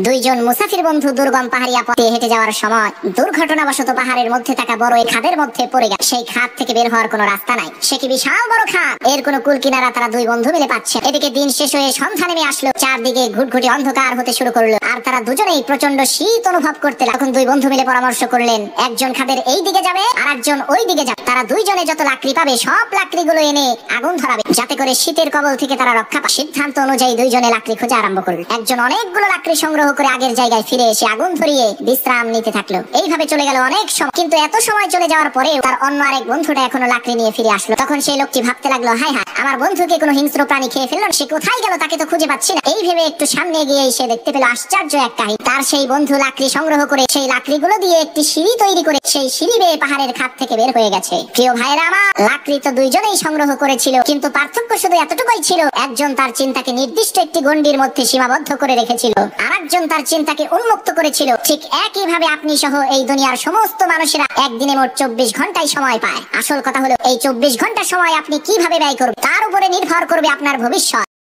দুইজন মুসাফির বন্ধু দুর্গম পাহাড়িয়া পথে হেঁটে যাওয়ার সময় দুর্ঘটনাবশত পাহাড়ের মধ্যে থাকা বড় এই খাদের মধ্যে পড়ে গেছে। সেই খাদ থেকে বের হওয়ার কোনো রাস্তা নাই। সে কি বিশাল বড় খাদ, এর কোনো কুল কিনারা তারা দুই বন্ধু মিলে পাচ্ছে। এদিকে দিন শেষ হয়ে সন্ধ্যা নেমে আসলো, চারদিকে ঘুটঘুটি অন্ধকার হতে শুরু করলো, আর তারা দুজনেই প্রচন্ড শীত অনুভব করতে লাগলো। তখন দুই বন্ধু মিলে পরামর্শ করলেন, একজন খাদের এই দিকে যাবে আর একজন ওই দিকে যাবে। তারা দুইজনে যত লাকড়ি পাবে সব লাকড়িগুলো এনে আগুন ধরাবে, যাতে করে শীতের কবল থেকে তারা রক্ষা পায়। সিদ্ধান্ত অনুযায়ী দুইজনে লাকড়ি খোঁজা আরম্ভ করলো। একজন অনেকগুলো লাকড়ি সংগ্রহ করে আগের জায়গায় ফিরে এসে আগুন ধরিয়ে বিশ্রাম নিতে থাকলো। এইভাবে চলে গেল অনেক সময়, কিন্তু এত সময় চলে যাওয়ার পরে তার অন্য আরেক বন্ধুটা এখনো লাকড়ি নিয়ে ফিরে আসলো। তখন সেই লোকটি ভাবতে লাগলো, হায় হায়, আমার বন্ধুকে কোনো হিংস্র প্রাণী খেয়ে ফেললো, সে কোথায় গেল, তাকে তো খুঁজে পাচ্ছি না। এই ভেবে একটু সামনে গিয়ে সে দেখতে পেল আশ্চর্য এক কাহিনী। তার সেই বন্ধু লাকড়ি সংগ্রহ করে সেই লাকড়িগুলো দিয়ে একটি সিঁড়ি তৈরি করে সেই সিঁড়ি বেয়ে পাহাড়ের খাদ থেকে বের হয়ে গেছে। প্রিয় ভাইরা আমার, লাকড়ি তো দুইজনেই সংগ্রহ করেছিল, কিন্তু পার্থক্য শুধু এতটুকুই ছিল, একজন তার চিন্তাকে নির্দিষ্ট একটি গণ্ডির মধ্যে সীমাবদ্ধ করে রেখেছিল, আর একজন তার চিন্তাকে উন্মুক্ত করেছিল। ঠিক একইভাবে আপনি সহ এই দুনিয়ার সমস্ত মানুষেরা একদিনে মোট 24 ঘন্টাই সময় পায়। আসল কথা হলো এই 24 ঘন্টা সময় আপনি কিভাবে ব্যয় করবেন তার উপরে নির্ভর করবে আপনার ভবিষ্যৎ।